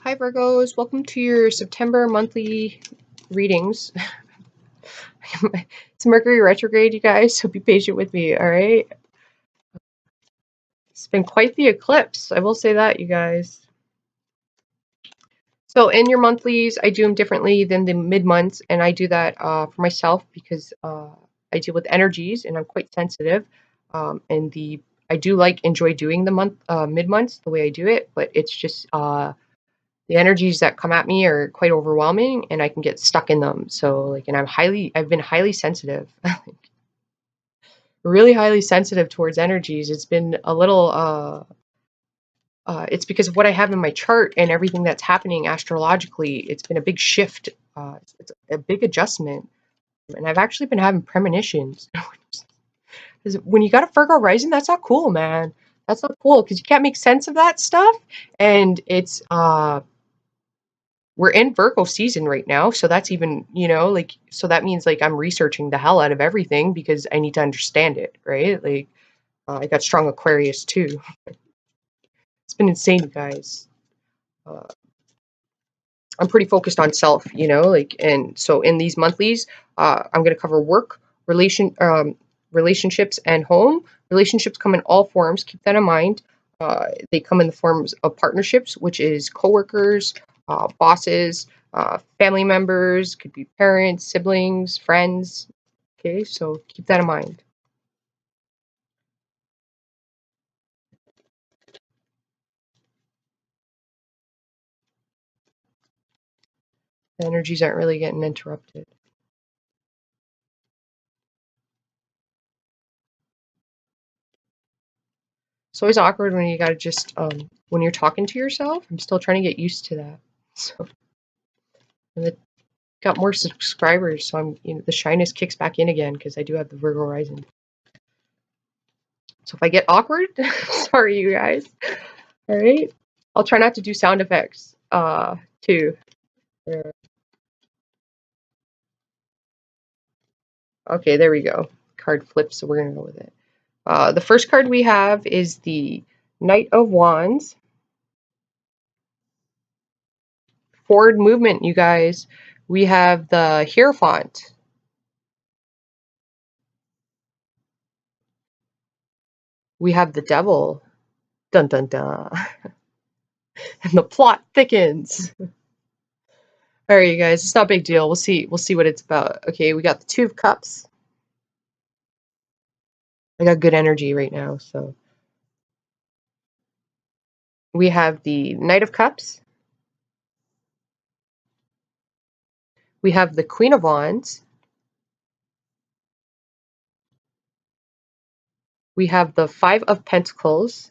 Hi Virgos, welcome to your September monthly readings. It's Mercury retrograde, you guys, so be patient with me, alright? It's been quite the eclipse, I will say that, you guys. So in your monthlies, I do them differently than the mid-months, and I do that for myself because I deal with energies and I'm quite sensitive. I do enjoy doing the mid-months the way I do it, but it's just the energies that come at me are quite overwhelming and I can get stuck in them. So and I've been highly sensitive, really highly sensitive towards energies. It's been a little, it's because of what I have in my chart and everything that's happening astrologically. It's been a big shift. It's a big adjustment. And I've actually been having premonitions. Because when you got a Virgo rising, that's not cool, man. That's not cool because you can't make sense of that stuff. And we're in Virgo season right now, so that's even, so that means I'm researching the hell out of everything because I need to understand it, right? I got strong Aquarius too. It's been insane, guys. I'm pretty focused on self, and so in these monthlies, I'm going to cover work, relationships, and home. Relationships come in all forms. Keep that in mind. They come in the forms of partnerships, which is coworkers, bosses, family members, could be parents, siblings, friends. Okay, so keep that in mind. The energies aren't really getting interrupted. It's always awkward when you gotta just when you're talking to yourself. I'm still trying to get used to that. So and it got more subscribers, so the shyness kicks back in again because I do have the Virgo rising. So if I get awkward, sorry you guys. All right, I'll try not to do sound effects too. Okay, there we go. Card flips, so we're gonna go with it. The first card we have is the Knight of Wands. Forward movement, you guys. We have the Hierophant. We have the Devil. Dun dun dun. And the plot thickens. All right, you guys, it's not a big deal. We'll see what it's about. Okay, we got the Two of Cups. I got good energy right now, so. We have the Knight of Cups. We have the Queen of Wands. We have the Five of Pentacles.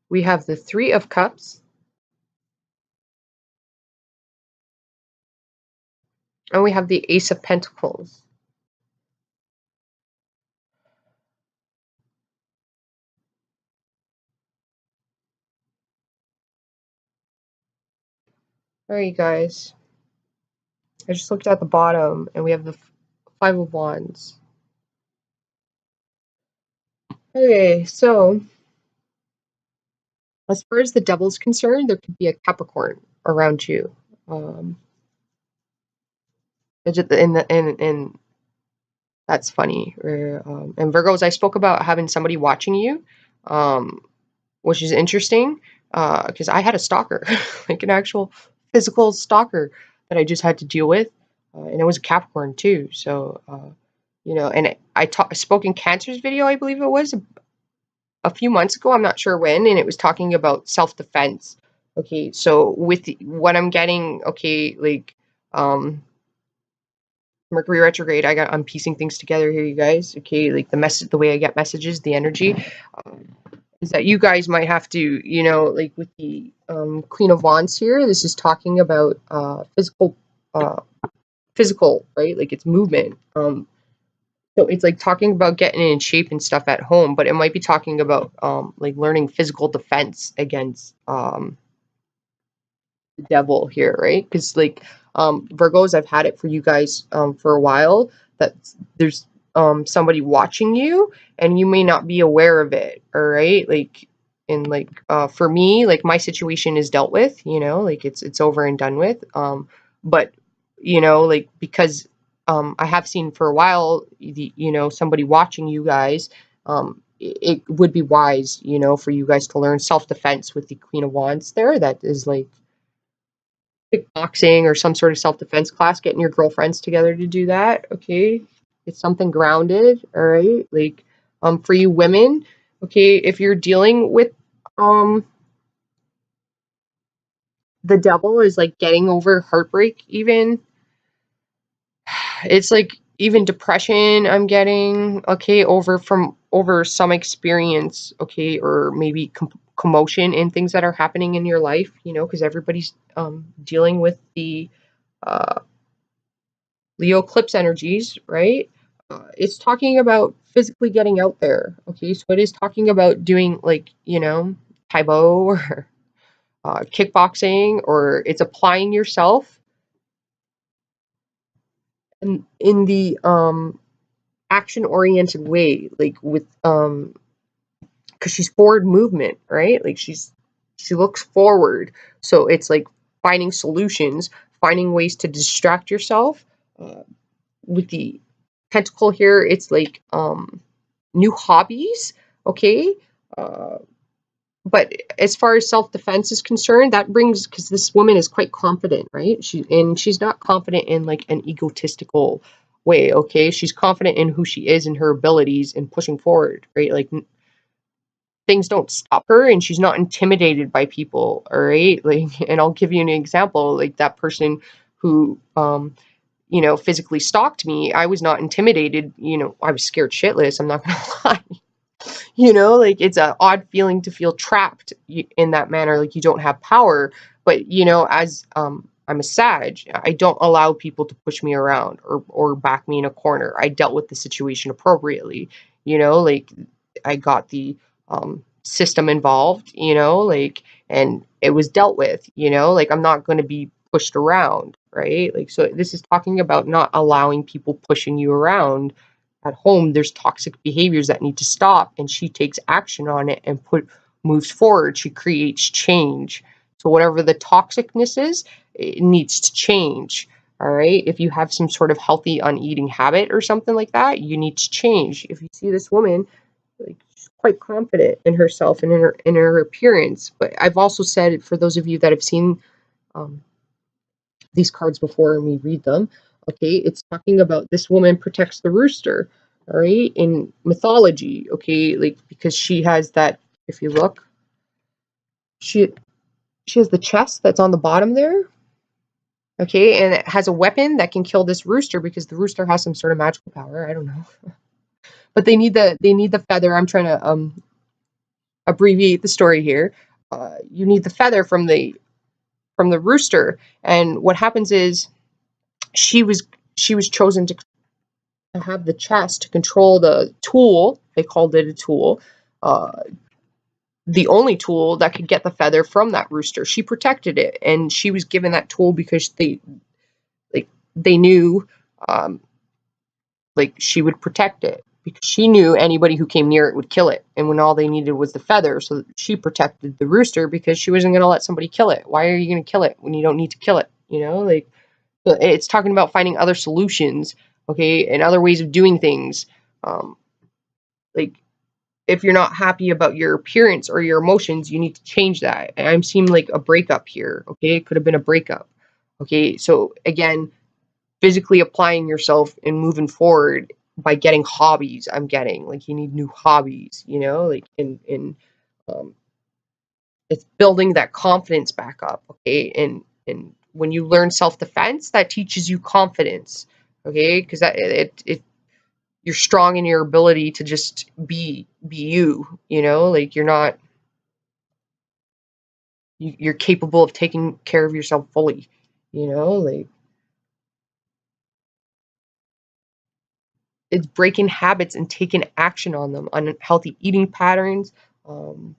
We have the Three of Cups. And we have the Ace of Pentacles. All right, guys. I just looked at the bottom, and we have the Five of Wands. Okay, so as far as the Devil's concerned, there could be a Capricorn around you. And that's funny. And Virgos, I spoke about having somebody watching you, which is interesting because I had a stalker, like an actual physical stalker that I just had to deal with, and it was a Capricorn too. So, and I spoke in Cancer's video, I believe it was a few months ago. I'm not sure when, and it was talking about self-defense. Okay, so with what I'm getting, okay, Mercury retrograde, I'm piecing things together here, you guys. Okay, the way I get messages, the energy, is that you guys might have to, with the Queen of Wands here. This is talking about physical, right? Like it's movement. So it's talking about getting in shape and stuff at home, but it might be talking about learning physical defense against the devil here, right? Because Virgos, I've had it for you guys for a while that there's somebody watching you and you may not be aware of it, all right? and like for me, like my situation is dealt with, you know, like it's over and done with. But you know, like because I have seen for a while, you know, somebody watching you guys, it would be wise, you know, for you guys to learn self-defense with the Queen of Wands there. That is like kickboxing or some sort of self-defense class, getting your girlfriends together to do that. Okay. It's something grounded. All right. Like, for you women, okay, if you're dealing with, um, the devil is like getting over heartbreak, even, it's like even depression I'm getting, okay, over some experience, okay, or maybe commotion and things that are happening in your life, you know, because everybody's dealing with the uh Leo eclipse energies, right? It's talking about physically getting out there. Okay, so it is talking about doing like, you know, Taibo or kickboxing, or it's applying yourself in the action oriented way, like with because she's forward movement, right? Like she looks forward, so it's like finding solutions, finding ways to distract yourself. Uh, with the pentacle here, it's like new hobbies, okay? Uh, but as far as self-defense is concerned, that brings, because this woman is quite confident, right? She's not confident in like an egotistical way, okay? She's confident in who she is and her abilities and pushing forward, right? Like things don't stop her and she's not intimidated by people, all right? Like, and I'll give you an example, like that person who you know, physically stalked me, I was not intimidated. You know, I was scared shitless. I'm not gonna lie. You know, like it's an odd feeling to feel trapped in that manner, like you don't have power. But you know, as I'm a Sag, I don't allow people to push me around or back me in a corner. I dealt with the situation appropriately. You know, like I got the system involved. You know, like and it was dealt with. You know, like I'm not going to be pushed around, right? Like so, this is talking about not allowing people pushing you around at home. There's toxic behaviors that need to stop, and she takes action on it and moves forward. She creates change. So whatever the toxicness is, it needs to change. All right, if you have some sort of healthy uneating habit or something like that, you need to change. If you see this woman, like she's quite confident in herself and in her appearance. But I've also said, for those of you that have seen um, these cards before and we read them, okay, it's talking about this woman protects the rooster, all right, in mythology, okay, like because she has that, if you look, she she has the chest that's on the bottom there, okay, and it has a weapon that can kill this rooster because the rooster has some sort of magical power. I don't know, but they need the feather. I'm trying to abbreviate the story here. You need the feather from the rooster, and what happens is she was she was chosen to have the chest to control the tool. They called it a tool. Uh, the only tool that could get the feather from that rooster. She protected it, and she was given that tool because like they knew um, like she would protect it because she knew anybody who came near it would kill it. And when all they needed was the feather, so she protected the rooster because she wasn't going to let somebody kill it. Why are you going to kill it when you don't need to kill it? You know, like it's talking about finding other solutions, okay, and other ways of doing things. Um, like if you're not happy about your appearance or your emotions, you need to change that. And I'm seeing like a breakup here. Okay, it could have been a breakup. Okay, so again, physically applying yourself and moving forward by getting hobbies. I'm getting like you need new hobbies. You know, like um, it's building that confidence back up. Okay, and when you learn self defense, that teaches you confidence. Okay, because that it you're strong in your ability to just be you, you know, like you're not you're capable of taking care of yourself fully, you know, like it's breaking habits and taking action on them, on healthy eating patterns. um,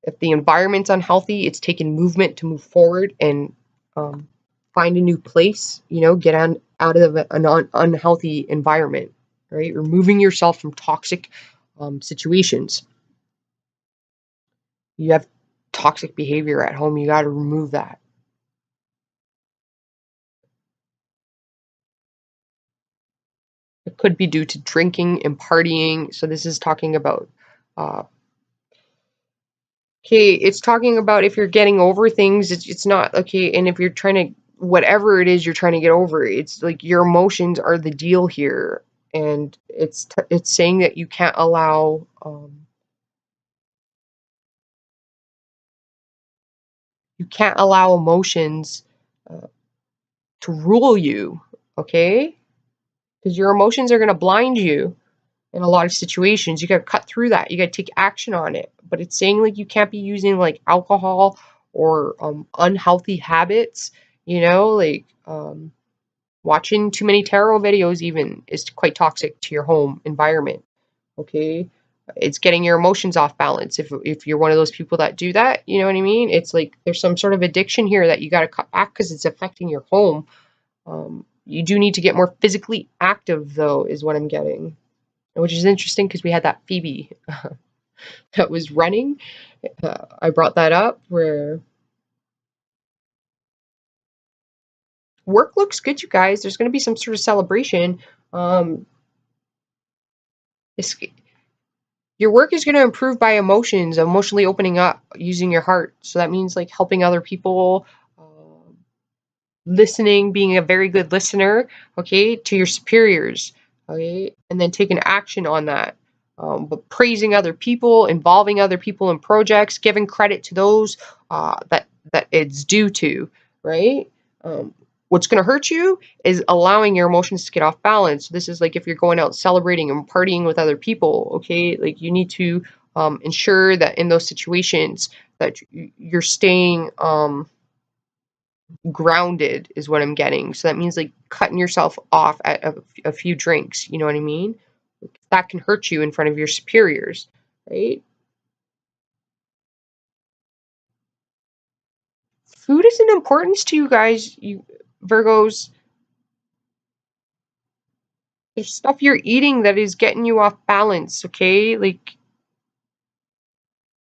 if the environment's unhealthy, it's taking movement to move forward and um, find a new place, you know, get out of an unhealthy environment, right, removing yourself from toxic situations. You have toxic behavior at home. You got to remove that. It could be due to drinking and partying. So this is talking about, uh, okay, it's talking about if you're getting over things, it's not okay. And if you're trying to, whatever it is you're trying to get over, it's like your emotions are the deal here. And it's saying that you can't allow emotions uh, to rule you, okay? Because your emotions are going to blind you in a lot of situations. You got to cut through that. You got to take action on it. But it's saying like you can't be using like alcohol or unhealthy habits, like watching too many tarot videos even is quite toxic to your home environment. Okay? It's getting your emotions off balance. If you're one of those people that do that, you know what I mean? It's like there's some sort of addiction here that you got to cut back because it's affecting your home. You do need to get more physically active, though, is what I'm getting, which is interesting because we had that Phoebe that was running. I brought that up where work looks good, you guys. There's going to be some sort of celebration. Um, your work is going to improve by emotions, emotionally opening up, using your heart. So that means like helping other people, listening, being a very good listener, okay, to your superiors, okay, and then taking action on that. But praising other people, involving other people in projects, giving credit to those that it's due to, right? What's going to hurt you is allowing your emotions to get off balance. So this is like if you're going out celebrating and partying with other people, okay, like you need to ensure that in those situations that you're staying grounded is what I'm getting. So that means like cutting yourself off at a few drinks. You know what I mean? That can hurt you in front of your superiors, right? Food is an importance to you guys, you Virgos. There's stuff you're eating that is getting you off balance, okay? Like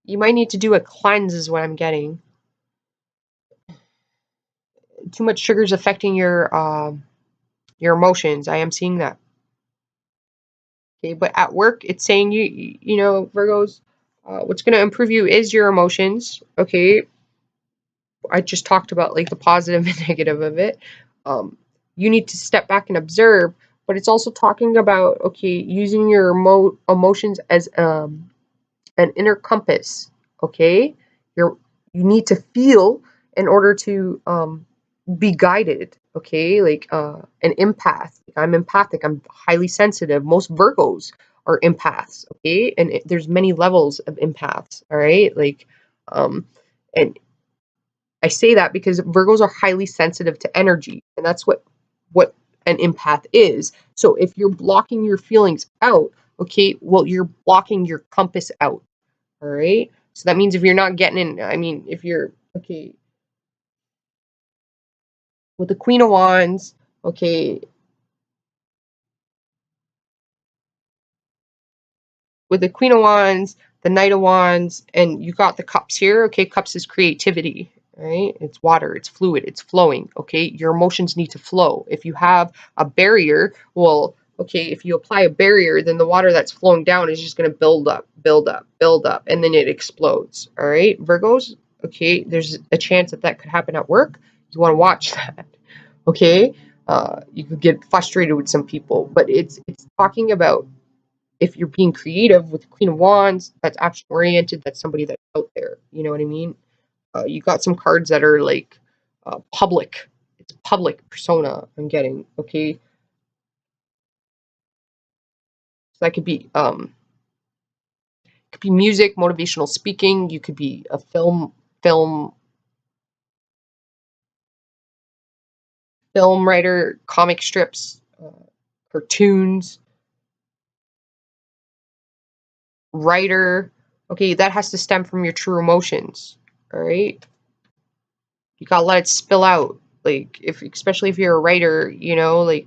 you might need to do a cleanse is what I'm getting. Too much sugar is affecting your emotions. I am seeing that. Okay, but at work, it's saying Virgos, what's going to improve you is your emotions. Okay, I just talked about like the positive and negative of it. Um, you need to step back and observe, but it's also talking about okay, using your emotions as an inner compass. Okay, you need to feel in order to be guided. Okay, like an empath. I'm empathic. I'm highly sensitive. Most Virgos are empaths. Okay, and there's many levels of empaths. All right, like and I say that because Virgos are highly sensitive to energy, and that's what an empath is. So if you're blocking your feelings out, okay, well you're blocking your compass out. All right. So that means if you're not getting in, I mean, if you're okay with the Queen of Wands, okay, with the Queen of Wands, the Knight of Wands, and you got the cups here. Okay, cups is creativity, right? It's water, it's fluid, it's flowing. Okay, your emotions need to flow. If you have a barrier, well, okay, if you apply a barrier, then the water that's flowing down is just going to build up, build up, build up, and then it explodes. All right, Virgos. Okay, there's a chance that that could happen at work. You want to watch that. Okay, you could get frustrated with some people, but it's talking about if you're being creative with the Queen of Wands, that's action oriented. That's somebody that's out there. You know what I mean? You got some cards that are like public. It's public persona. I'm getting okay. So that could be music, motivational speaking. You could be a film film writer, comic strips, cartoons, writer. Okay, that has to stem from your true emotions. All right, you gotta let it spill out. Like if, especially if you're a writer, like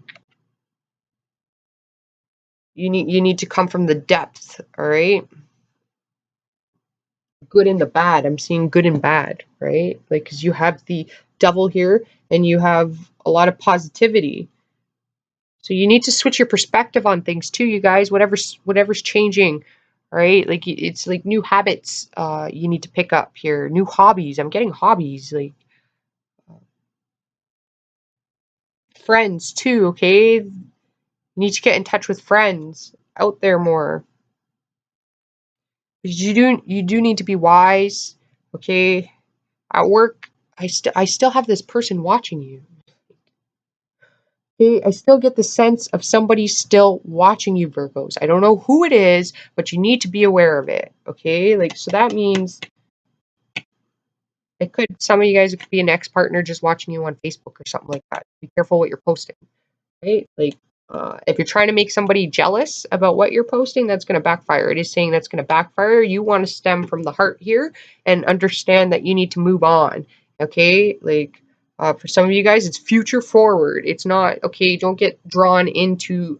you need to come from the depth. All right, good and the bad. I'm seeing good and bad, right? Like, because you have the devil here and you have a lot of positivity. So you need to switch your perspective on things too, you guys. Whatever's changing, right? Like it's like new habits you need to pick up here, new hobbies. I'm getting hobbies, like friends too, okay? You need to get in touch with friends out there more. You do need to be wise, okay? At work, I still have this person watching you. Okay, I still get the sense of somebody still watching you, Virgos. I don't know who it is, but you need to be aware of it. Okay, like so that means it could some of you guys, it could be an ex-partner just watching you on Facebook or something like that. Be careful what you're posting, right? Like if you're trying to make somebody jealous about what you're posting, that's going to backfire. It is saying that's going to backfire. You want to stem from the heart here and understand that you need to move on. Okay, like for some of you guys, it's future forward. It's not okay. Don't get drawn into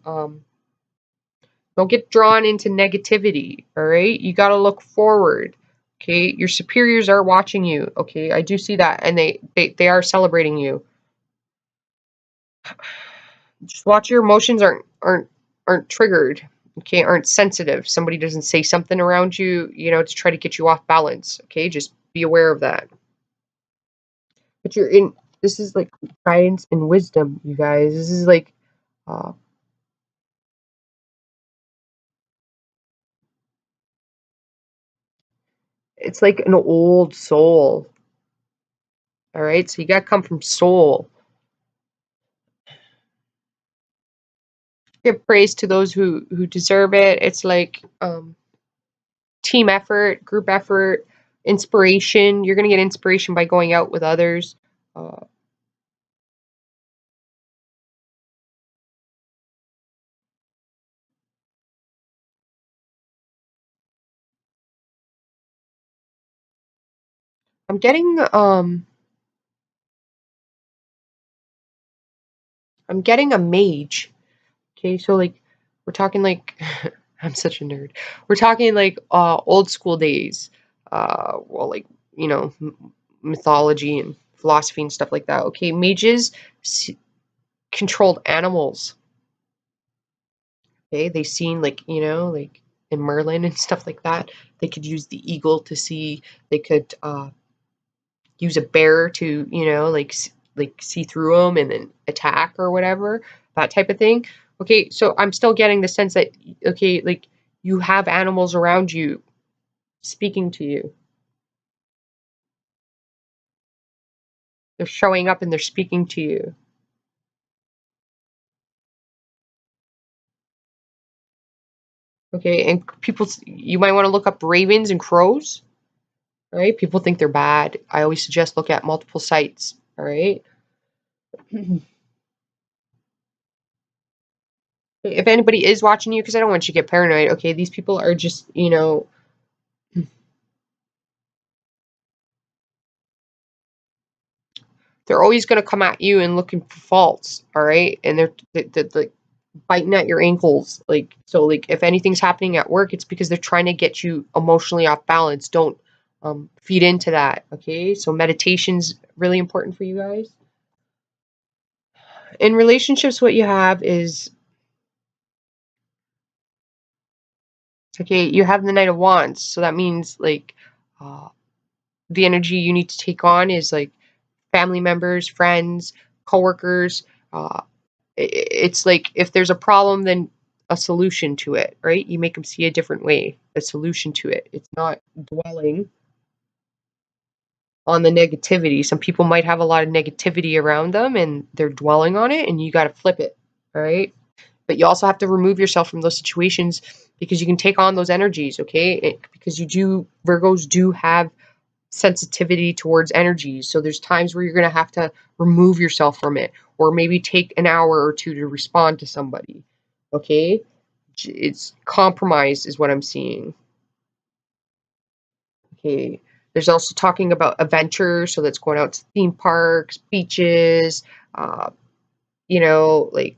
negativity. All right, you got to look forward. Okay, your superiors are watching you. Okay, I do see that, and they are celebrating you. Just watch your emotions aren't triggered. Okay, aren't sensitive. Somebody doesn't say something around you, to try to get you off balance. Okay, just be aware of that. But you're in. This is like guidance and wisdom, you guys. This is like, uh, it's like an old soul. All right, so you got to come from soul. Give praise to those who deserve it. It's like team effort, group effort, inspiration. You're gonna get inspiration by going out with others. Uh, I'm getting I'm getting a mage. Okay, so like we're talking like I'm such a nerd. We're talking like old school days. Well, like mythology and philosophy and stuff like that. Okay, mages controlled animals. Okay, they seen like like in Merlin and stuff like that. They could use the eagle to see. They could use a bear to like see through them and then attack or whatever, that type of thing. Okay, so I'm still getting the sense that okay, like you have animals around you speaking to you. They're showing up and they're speaking to you. Okay, and people, you might want to look up ravens and crows. All right, people think they're bad. I always suggest look at multiple sites. All right. If anybody is watching you, because I don't want you to get paranoid, okay, these people are just, they're always going to come at you and looking for faults, all right? And they're biting at your ankles. Like, so, like, if anything's happening at work, it's because they're trying to get you emotionally off balance. Don't feed into that, okay? So, meditation's really important for you guys. In relationships, what you have is, okay, you have the Knight of Wands. So, that means, like, uh, the energy you need to take on is like family members, friends, coworkers. It's like if there's a problem, then a solution to it, right? You make them see a different way, a solution to it. It's not dwelling on the negativity. Some people might have a lot of negativity around them and they're dwelling on it, and you got to flip it, all right? But you also have to remove yourself from those situations because you can take on those energies, okay? Because Virgos do have sensitivity towards energies. So there's times where you're going to have to remove yourself from it or maybe take an hour or two to respond to somebody. Okay? It's compromise is what I'm seeing. Okay. There's also talking about adventure, so that's going out to theme parks, beaches, uh, like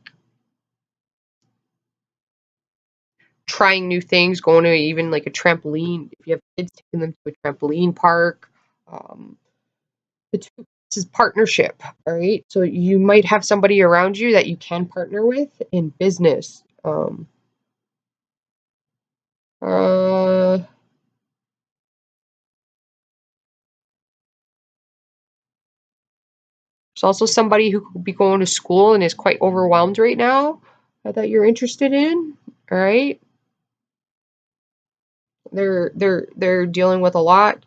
trying new things, going to even like a trampoline. If you have kids, taking them to a trampoline park. Um, the two, this is partnership, all right? So you might have somebody around you that you can partner with in business. Uh, there's also somebody who could be going to school and is quite overwhelmed right now that you're interested in, all right? They're dealing with a lot.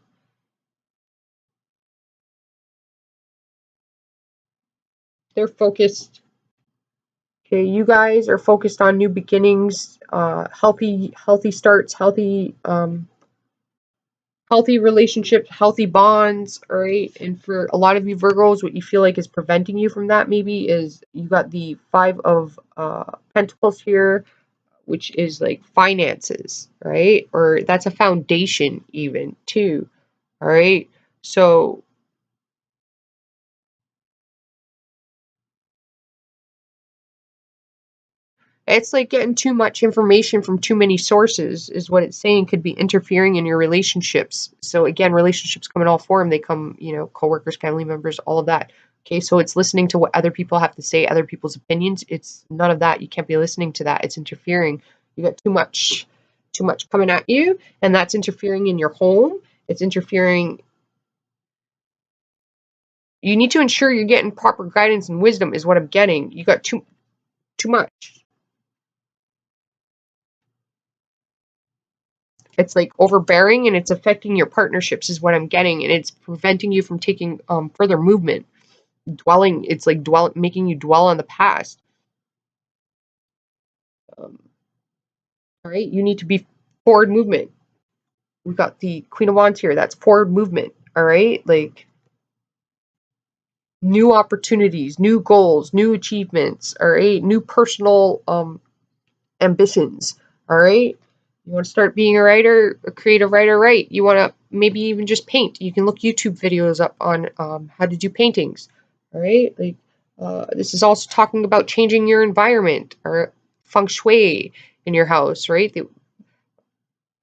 They're focused. Okay, you guys are focused on new beginnings, healthy starts, healthy relationships, healthy bonds, all right? And for a lot of you Virgos, what you feel like is preventing you from that maybe is you got the Five of Pentacles here, which is like finances, right? Or that's a foundation even too, all right? So it's like getting too much information from too many sources is what it's saying could be interfering in your relationships. So again, relationships come in all form. They come, coworkers, family members, all of that. Okay, so it's listening to what other people have to say, other people's opinions. It's none of that. You can't be listening to that. It's interfering. You got too much coming at you, and that's interfering in your home. It's interfering. You need to ensure you're getting proper guidance and wisdom is what I'm getting. You got too much. It's like overbearing and it's affecting your partnerships is what I'm getting, and it's preventing you from taking further movement. Dwelling, it's like making you dwell on the past. Um, all right, you need to be forward movement. We've got the Queen of Wands here. That's forward movement. All right, like new opportunities, new goals, new achievements. All right, new personal ambitions. All right. You want to start being a writer, a creative writer, right? You want to maybe even just paint. You can look YouTube videos up on how to do paintings. All right. Like this is also talking about changing your environment or feng shui in your house, right?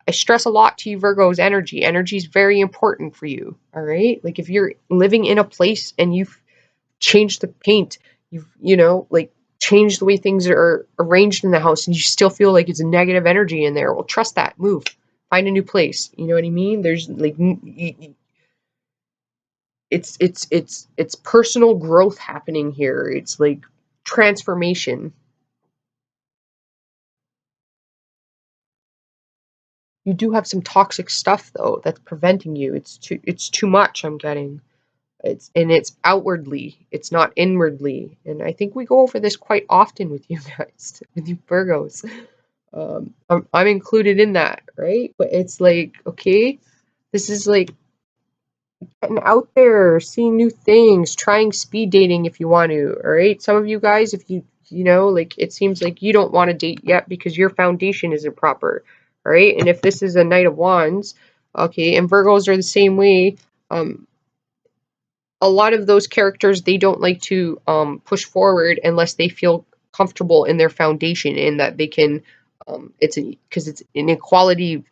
I stress a lot to you Virgo's energy. Energy is very important for you. All right. Like if you're living in a place and you've changed the paint, like changed the way things are arranged in the house and you still feel like it's a negative energy in there, well, trust that, move, find a new place. You know what I mean? There's like it's personal growth happening here. It's like transformation. You do have some toxic stuff though that's preventing you. It's too much, I'm getting. It's outwardly, it's not inwardly. And I think we go over this quite often with you guys, with you Virgos. I'm included in that, right? But it's like, okay, this is like getting out there, seeing new things, trying speed dating if you want to, all right? Some of you guys, if like it seems like you don't want to date yet because your foundation isn't proper, all right? And if this is a Knight of Wands, okay, and Virgos are the same way, a lot of those characters, they don't like to push forward unless they feel comfortable in their foundation and that they can because it's an equality,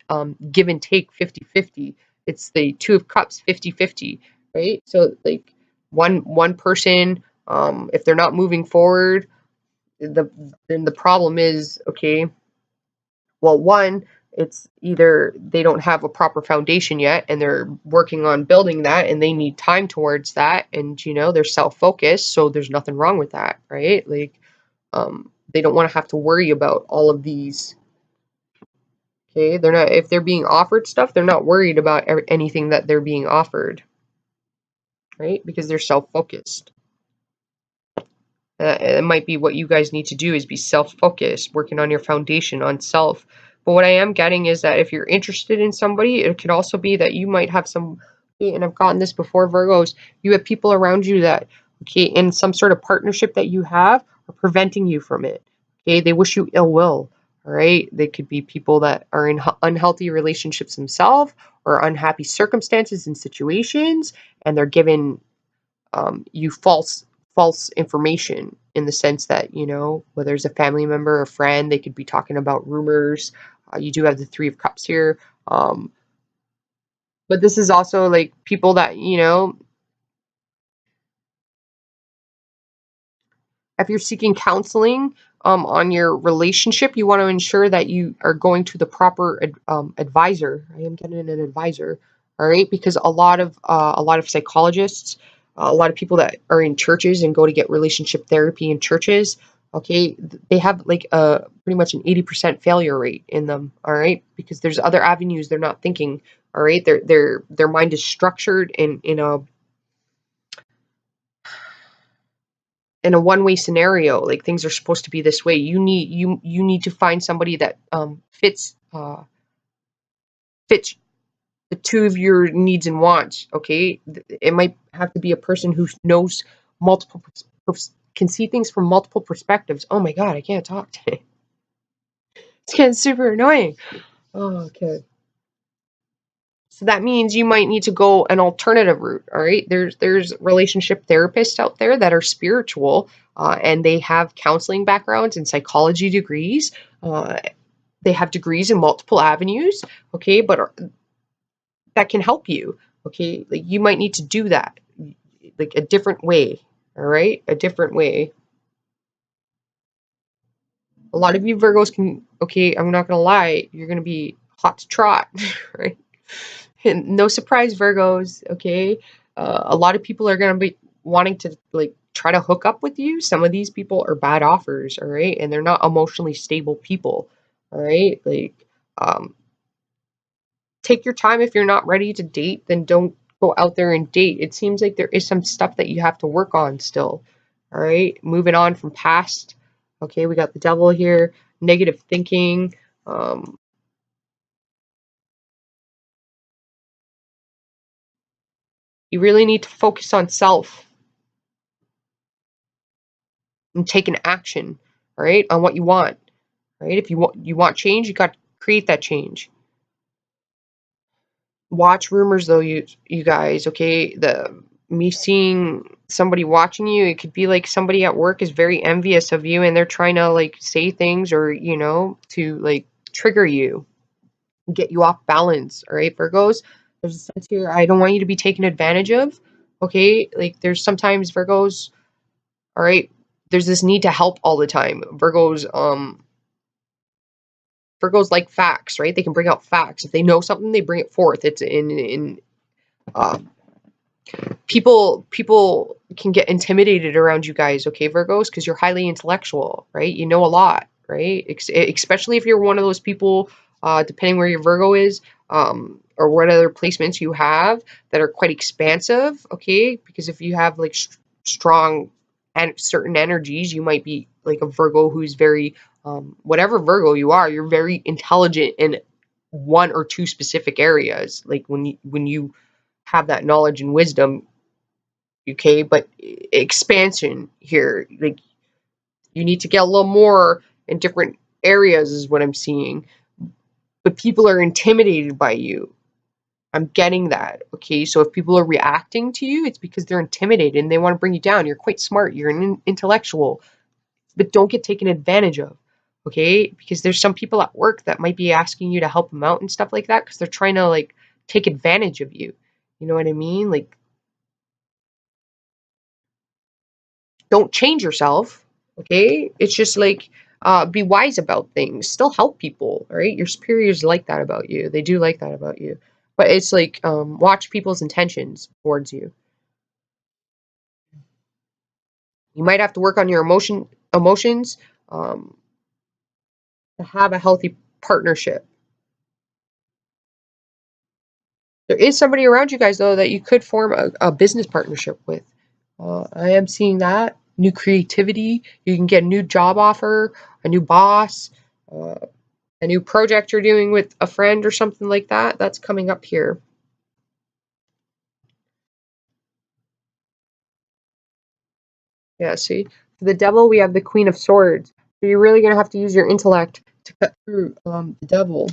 give and take, 50-50. It's the Two of Cups, 50-50, right? So like one person, if they're not moving forward, then the problem is, okay, well, one, it's either they don't have a proper foundation yet and they're working on building that and they need time towards that, and they're self-focused, so there's nothing wrong with that, right? Like they don't want to have to worry about all of these. Okay, they're not, if they're being offered stuff, they're not worried about anything that they're being offered, right? Because they're self-focused. It might be what you guys need to do is be self-focused, working on your foundation, on self. But what I am getting is that if you're interested in somebody, it could also be that you might have some, and I've gotten this before, Virgos, you have people around you that, okay, in some sort of partnership that you have are preventing you from it. Okay, they wish you ill will. All right, they could be people that are in unhealthy relationships themselves or unhappy circumstances and situations, and they're given you false information in the sense that whether it's a family member or friend, they could be talking about rumors, You do have the Three of Cups here. But this is also like people that, if you're seeking counseling on your relationship, you want to ensure that you are going to the proper advisor. I am getting an advisor, all right, because a lot of psychologists, a lot of people that are in churches and go to get relationship therapy in churches, okay, they have like a pretty much an 80% failure rate in them, all right, because there's other avenues they're not thinking, all right, their mind is structured in a one-way scenario, like things are supposed to be this way. You need to find somebody that fits the two of your needs and wants. Okay, it might have to be a person who knows multiple can see things from multiple perspectives. Oh my god, I can't talk today. It's getting super annoying. Oh, okay. So that means you might need to go an alternative route. All right, there's relationship therapists out there that are spiritual, and they have counseling backgrounds and psychology degrees. Uh, they have degrees in multiple avenues. Okay, but that can help you. Okay, like you might need to do that, like a different way. All right, a different way. A lot of you Virgos can. Okay, I'm not gonna lie, you're gonna be hot to trot, right? And no surprise, Virgos, okay? A lot of people are going to be wanting to like try to hook up with you. Some of these people are bad offers, all right? And they're not emotionally stable people, all right? Like, um, take your time. If you're not ready to date, then don't go out there and date. It seems like there is some stuff that you have to work on still, all right? Moving on from past. Okay, we got the devil here, negative thinking. Um, you really need to focus on self and take an action, all right, on what you want, right? If you want change, you got to create that change. Watch rumors though, you guys, okay? The me seeing somebody watching you, it could be like somebody at work is very envious of you and they're trying to like say things or to like trigger you, get you off balance, all right, Virgos? There's a sense here, I don't want you to be taken advantage of, okay? Like there's sometimes Virgos, all right, there's this need to help all the time. Virgos like facts, right? They can bring out facts. If they know something, they bring it forth. It's in uh, people can get intimidated around you guys, okay, Virgos, because you're highly intellectual, right? You know a lot, right? Especially if you're one of those people, depending where your Virgo is, or what other placements you have that are quite expansive, okay? Because if you have like strong and certain energies, you might be like a Virgo who's very, whatever Virgo you are, you're very intelligent in one or two specific areas. Like when you have that knowledge and wisdom, okay, but expansion here, like you need to get a little more in different areas is what I'm seeing. But people are intimidated by you. I'm getting that, okay? So if people are reacting to you, it's because they're intimidated and they want to bring you down. You're quite smart, you're an intellectual, but don't get taken advantage of, okay? Because there's some people at work that might be asking you to help them out and stuff like that because they're trying to like take advantage of you. You know what I mean? Like, don't change yourself, okay? It's just like, be wise about things, still help people, all right? Your superiors like that about you, they do like that about you, but it's like, watch people's intentions towards you. You might have to work on your emotions, um, to have a healthy partnership. There is somebody around you guys though that you could form a business partnership with. I am seeing that new creativity. You can get a new job offer, a new boss, uh, a new project you're doing with a friend or something like that. That's coming up here. Yeah, see? For the devil, we have the Queen of Swords. So you're really going to have to use your intellect to cut through the devil.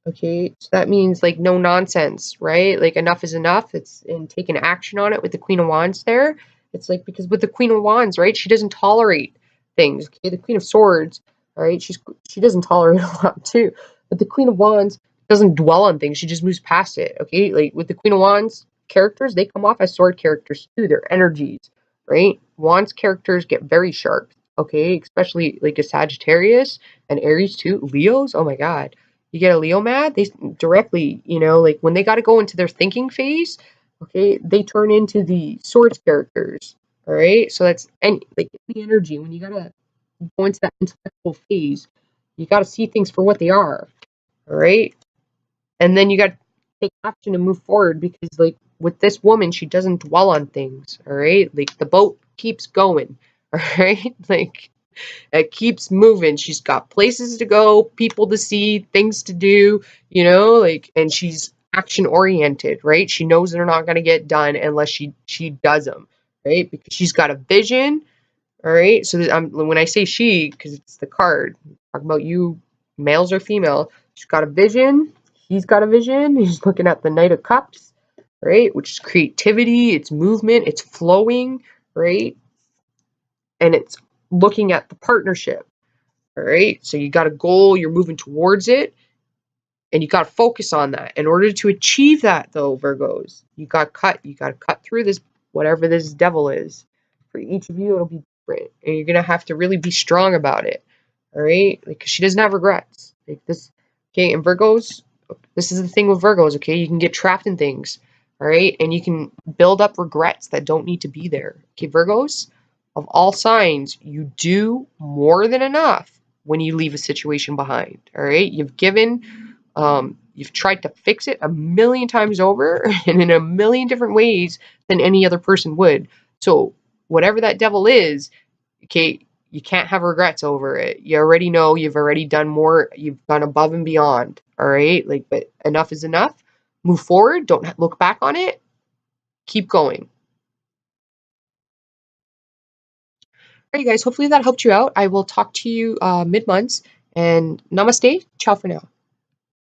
Okay, so that means like no nonsense, right? Like enough is enough. It's in taking action on it with the Queen of Wands there. It's like because with the Queen of Wands, right? She doesn't tolerate things. Okay, the Queen of Swords, all right? She doesn't tolerate a lot too. But the Queen of Wands doesn't dwell on things, she just moves past it, okay? Like with the Queen of Wands characters, they come off as sword characters too. They're energies, right? Wands characters get very sharp, okay? Especially like a Sagittarius and Aries too. Leos, oh my God. You get a Leo mad, they directly, you know, like when they got to go into their thinking phase, okay, they turn into the swords characters, all right? So that's and like the energy when you gotta go into that intellectual phase, you gotta see things for what they are, all right? And then you gotta take action and move forward because, like, with this woman, she doesn't dwell on things, all right? Like, the boat keeps going, all right? Like, it keeps moving. She's got places to go, people to see, things to do, you know, like, and she's action oriented, right? She knows they're not going to get done unless she does them, right? Because she's got a vision, all right? So when I say she, because it's the card, talking about you, males or female, she's got a vision, he's got a vision, he's looking at the Knight of Cups, right? Which is creativity, it's movement, it's flowing, right? And it's looking at the partnership. All right. So you got a goal, you're moving towards it, and you got to focus on that. In order to achieve that, though, Virgos, you got to cut through this, whatever this devil is. For each of you, it'll be different. And you're going to have to really be strong about it. All right. Like, 'cause she doesn't have regrets. Like this. Okay. And Virgos, this is the thing with Virgos. Okay. You can get trapped in things. All right. And you can build up regrets that don't need to be there. Okay. Virgos, of all signs, you do more than enough when you leave a situation behind. All right. You've tried to fix it a million times over and in a million different ways than any other person would. So whatever that devil is, okay, you can't have regrets over it. You already know you've already done more, you've gone above and beyond. All right. Like, but enough is enough. Move forward. Don't look back on it. Keep going. All right, guys. Hopefully that helped you out. I will talk to you mid months and namaste. Ciao for now.